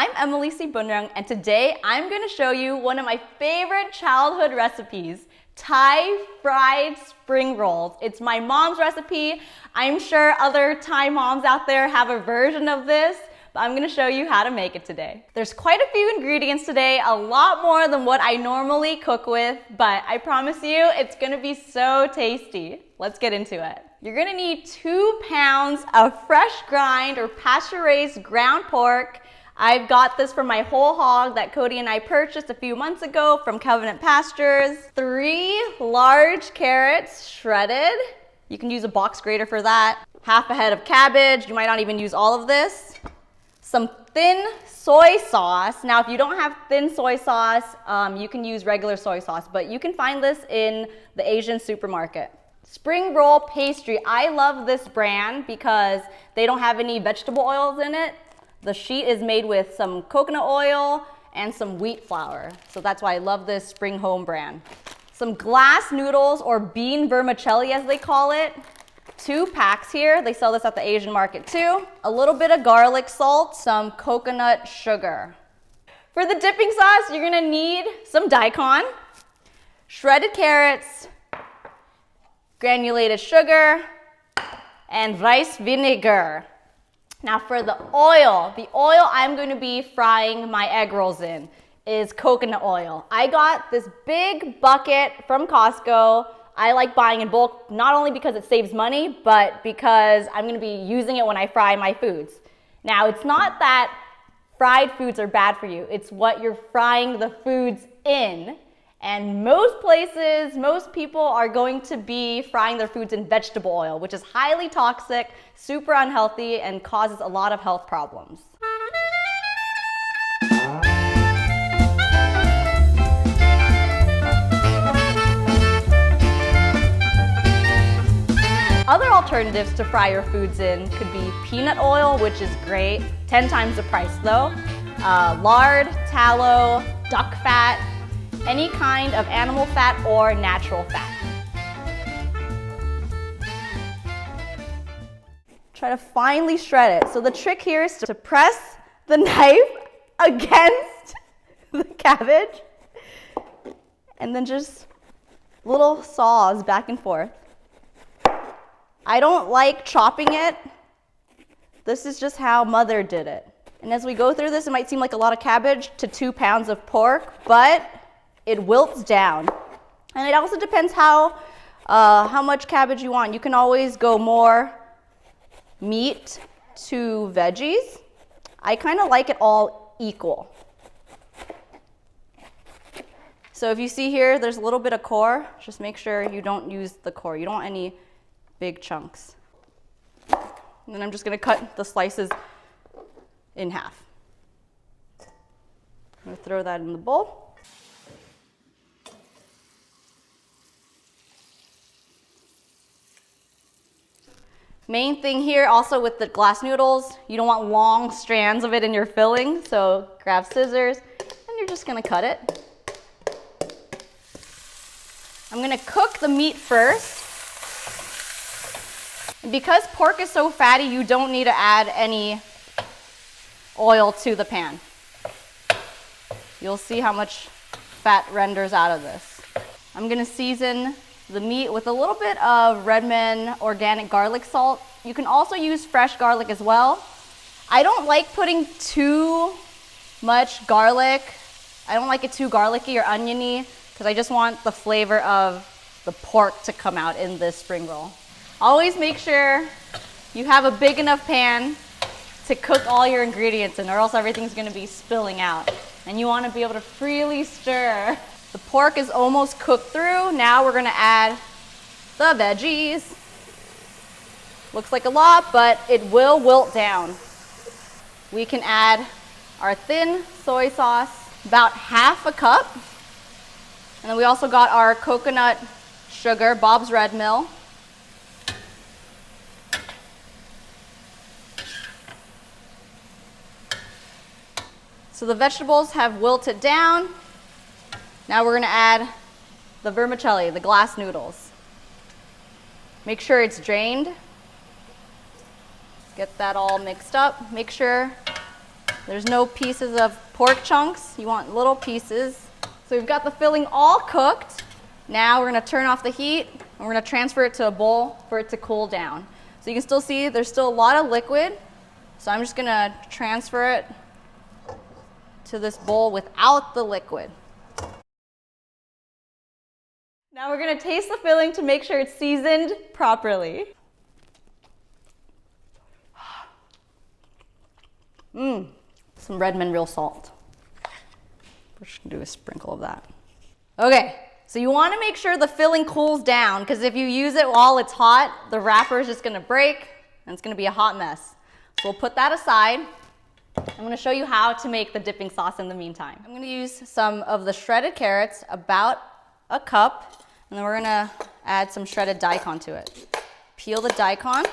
I'm Emily C. Bunrang, and today I'm going to show you one of my favorite childhood recipes, Thai fried spring rolls. It's my mom's recipe. I'm sure other Thai moms out there have a version of this, but I'm going to show you how to make it today. There's quite a few ingredients today, a lot more than what I normally cook with, but I promise you it's going to be so tasty. Let's get into it. You're going to need 2 pounds of fresh grind or pasture-raised ground pork. I've got this from my whole hog that Cody and I purchased a few months ago from Covenant Pastures. 3 large carrots shredded. You can use a box grater for that. Half a head of cabbage. You might not even use all of this. Some thin soy sauce. Now, if you don't have thin soy sauce, you can use regular soy sauce, but you can find this in the Asian supermarket. Spring roll pastry. I love this brand because they don't have any vegetable oils in it. The sheet is made with some coconut oil and some wheat flour. So that's why I love this Spring Home brand. Some glass noodles, or bean vermicelli as they call it. 2 packs here. They sell this at the Asian market too. A little bit of garlic salt, some coconut sugar. For the dipping sauce, you're gonna need some daikon, shredded carrots, granulated sugar, and rice vinegar. Now for the oil I'm going to be frying my egg rolls in is coconut oil. I got this big bucket from Costco. I like buying in bulk, not only because it saves money, but because I'm going to be using it when I fry my foods. Now, it's not that fried foods are bad for you. It's what you're frying the foods in. And most places, most people are going to be frying their foods in vegetable oil, which is highly toxic, super unhealthy, and causes a lot of health problems. Other alternatives to fry your foods in could be peanut oil, which is great, 10 times the price though, lard, tallow, duck fat, any kind of animal fat or natural fat. Try to finely shred it. So the trick here is to press the knife against the cabbage and then just little saws back and forth. I don't like chopping it. This is just how Mother did it. And as we go through this, it might seem like a lot of cabbage to 2 pounds of pork, but it wilts down. And it also depends how much cabbage you want. You can always go more meat to veggies. I kind of like it all equal. So if you see here, there's a little bit of core. Just make sure you don't use the core. You don't want any big chunks. And then I'm just going to cut the slices in half. I'm going to throw that in the bowl. Main thing here also with the glass noodles, you don't want long strands of it in your filling, so grab scissors and you're just going to cut it. I'm going to cook the meat first. Because pork is so fatty, you don't need to add any oil to the pan. You'll see how much fat renders out of this. I'm going to season the meat with a little bit of Redmond organic garlic salt. You can also use fresh garlic as well. I don't like putting too much garlic. I don't like it too garlicky or oniony because I just want the flavor of the pork to come out in this spring roll. Always make sure you have a big enough pan to cook all your ingredients in, or else everything's going to be spilling out. And you want to be able to freely stir. The pork is almost cooked through. Now we're going to add the veggies. Looks like a lot, but it will wilt down. We can add our thin soy sauce, about half a cup. And then we also got our coconut sugar, Bob's Red Mill. So the vegetables have wilted down. Now we're going to add the vermicelli, the glass noodles. Make sure it's drained. Get that all mixed up. Make sure There's no pieces of pork chunks. You want little pieces. So we've got the filling all cooked. Now we're gonna turn off the heat and we're gonna transfer it to a bowl for it to cool down. So you can still see there's still a lot of liquid. So I'm just gonna transfer it to this bowl without the liquid. Now we're gonna taste the filling to make sure it's seasoned properly. Some Redmond real salt. We're just gonna do a sprinkle of that. Okay, so you wanna make sure the filling cools down because if you use it while it's hot, the wrapper is just gonna break and it's gonna be a hot mess. So we'll put that aside. I'm gonna show you how to make the dipping sauce in the meantime. I'm gonna use some of the shredded carrots, about a cup, and then we're gonna add some shredded daikon to it. Peel the daikon.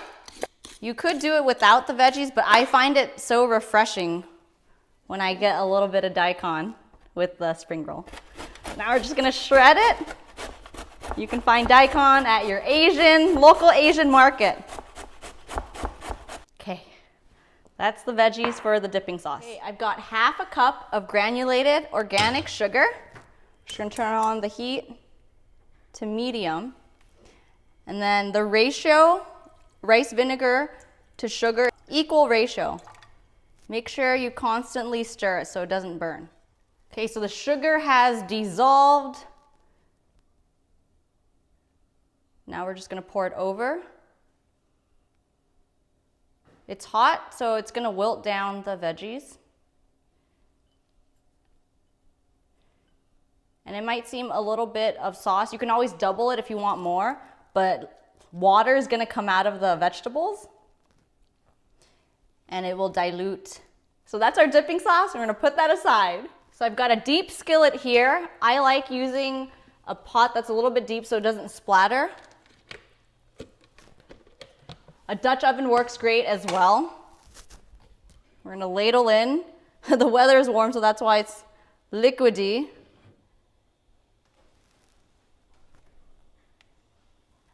You could do it without the veggies, but I find it so refreshing when I get a little bit of daikon with the spring roll. Now we're just gonna shred it. You can find daikon at your local Asian market. Okay, that's the veggies for the dipping sauce. Okay, I've got half a cup of granulated organic sugar. Just gonna turn on the heat to medium. And then the ratio, rice vinegar to sugar, equal ratio. Make sure you constantly stir it so it doesn't burn. Okay, so the sugar has dissolved. Now we're just gonna pour it over. It's hot, so it's gonna wilt down the veggies. And it might seem a little bit of sauce. You can always double it if you want more, but water is gonna come out of the vegetables and it will dilute. So that's our dipping sauce. We're gonna put that aside. So I've got a deep skillet here. I like using a pot that's a little bit deep so it doesn't splatter. A Dutch oven works great as well. We're gonna ladle in. The weather is warm, so that's why it's liquidy.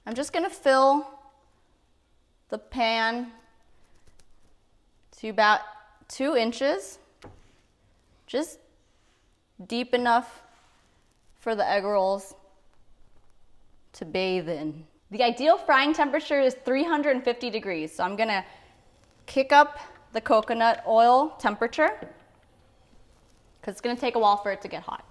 I'm just gonna fill the pan to about 2 inches, just deep enough for the egg rolls to bathe in. The ideal frying temperature is 350 degrees, so I'm gonna kick up the coconut oil temperature because it's gonna take a while for it to get hot.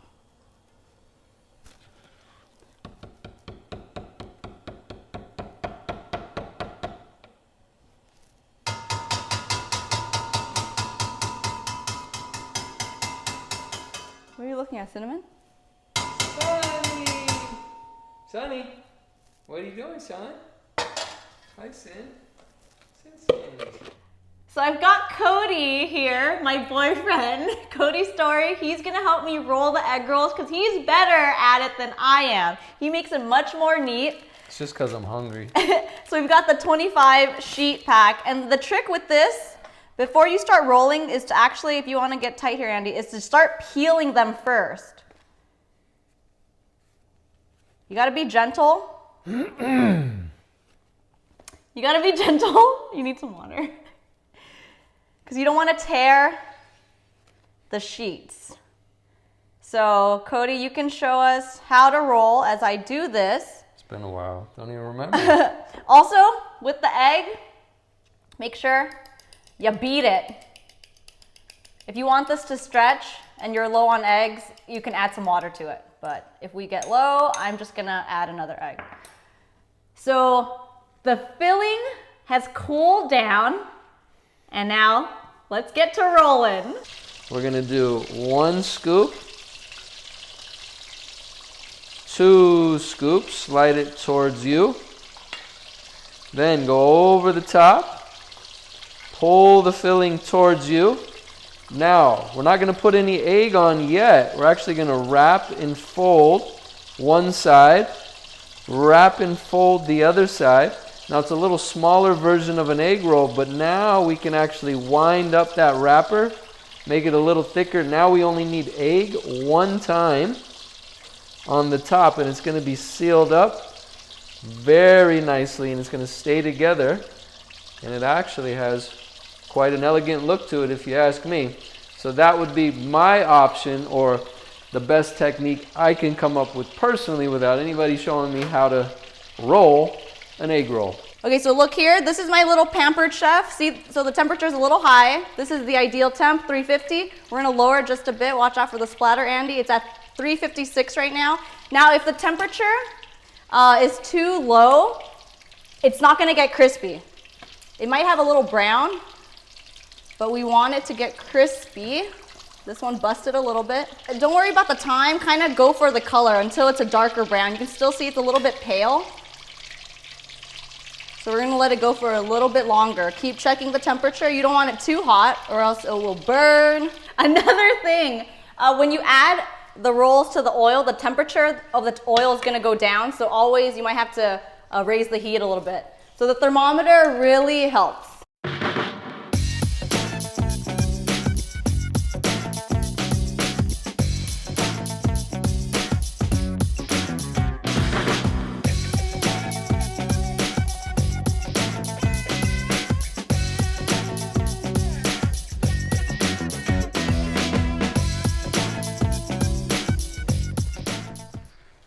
What are you looking at, Cinnamon? Sonny! Sonny, what are you doing, son? Hi, Sin. Sin. So I've got Cody here, my boyfriend, Cody Story. He's gonna help me roll the egg rolls because he's better at it than I am. He makes it much more neat. It's just because I'm hungry. So we've got the 25 sheet pack. And the trick with this, before you start rolling, is to actually, if you want to get tight here, Andy, is to start peeling them first. You got to be gentle. You got to be gentle. You need some water. Because you don't want to tear the sheets. So Cody, you can show us how to roll as I do this. It's been a while. Don't even remember. Also, with the egg, make sure you beat it. If you want this to stretch and you're low on eggs, you can add some water to it. But if we get low, I'm just gonna add another egg. So the filling has cooled down, and now let's get to rolling. We're gonna do 1 scoop, 2 scoops, slide it towards you. Then go over the top. Pull the filling towards you. Now, we're not going to put any egg on yet. We're actually going to wrap and fold one side, wrap and fold the other side. Now, it's a little smaller version of an egg roll, but now we can actually wind up that wrapper, make it a little thicker. Now we only need egg 1 time on the top, and it's going to be sealed up very nicely, and it's going to stay together. And it actually has quite an elegant look to it, if you ask me. So that would be my option, or the best technique I can come up with personally without anybody showing me how to roll an egg roll. Okay, so look here, this is my little pampered chef. See, so the temperature is a little high. This is the ideal temp, 350. We're gonna lower it just a bit. Watch out for the splatter, Andy. It's at 356 right now. Now, if the temperature is too low, it's not gonna get crispy. It might have a little brown, but we want it to get crispy. This one busted a little bit. Don't worry about the time, kind of go for the color until it's a darker brown. You can still see it's a little bit pale. So we're gonna let it go for a little bit longer. Keep checking the temperature. You don't want it too hot or else it will burn. Another thing, when you add the rolls to the oil, the temperature of the oil is gonna go down. So always you might have to raise the heat a little bit. So the thermometer really helps.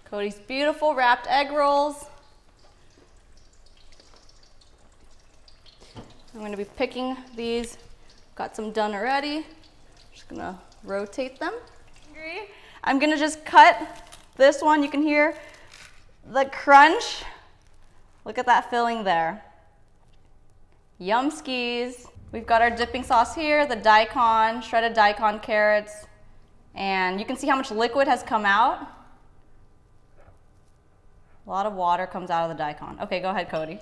Cody's beautiful wrapped egg rolls. I'm going to be picking these. Got some done already. Just going to rotate them. I'm going to just cut this one. You can hear the crunch. Look at that filling there. Yum skis. We've got our dipping sauce here, the daikon, shredded daikon carrots, and you can see how much liquid has come out. A lot of water comes out of the daikon. Okay, go ahead, Cody.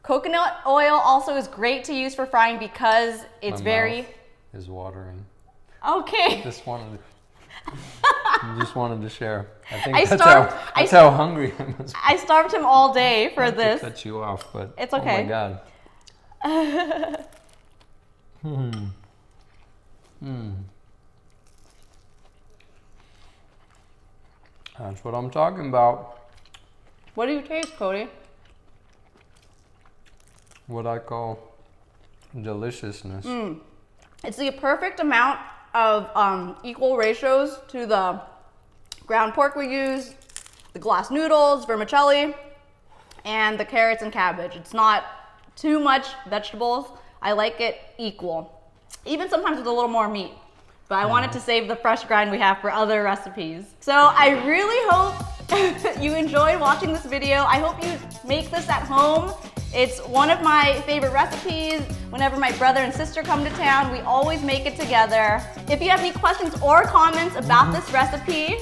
Coconut oil also is great to use for frying because it's My mouth is watering. Okay. Just wanted to share. I think I that's how hungry I must be. I starved him all day for this. To cut you off, but it's okay. Oh my God. That's what I'm talking about. What do you taste, Cody? What I call deliciousness. It's the perfect amount of equal ratios to the ground pork we use, the glass noodles, vermicelli, and the carrots and cabbage. It's not too much vegetables. I like it equal. Even sometimes with a little more meat. But I wanted to save the fresh grind we have for other recipes. So I really hope you enjoyed watching this video. I hope you make this at home. It's one of my favorite recipes. Whenever my brother and sister come to town, we always make it together. If you have any questions or comments about this recipe,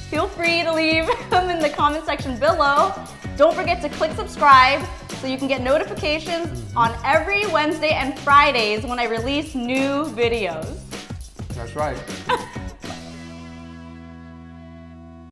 feel free to leave them in the comment section below. Don't forget to click subscribe so you can get notifications on every Wednesday and Fridays when I release new videos. That's right.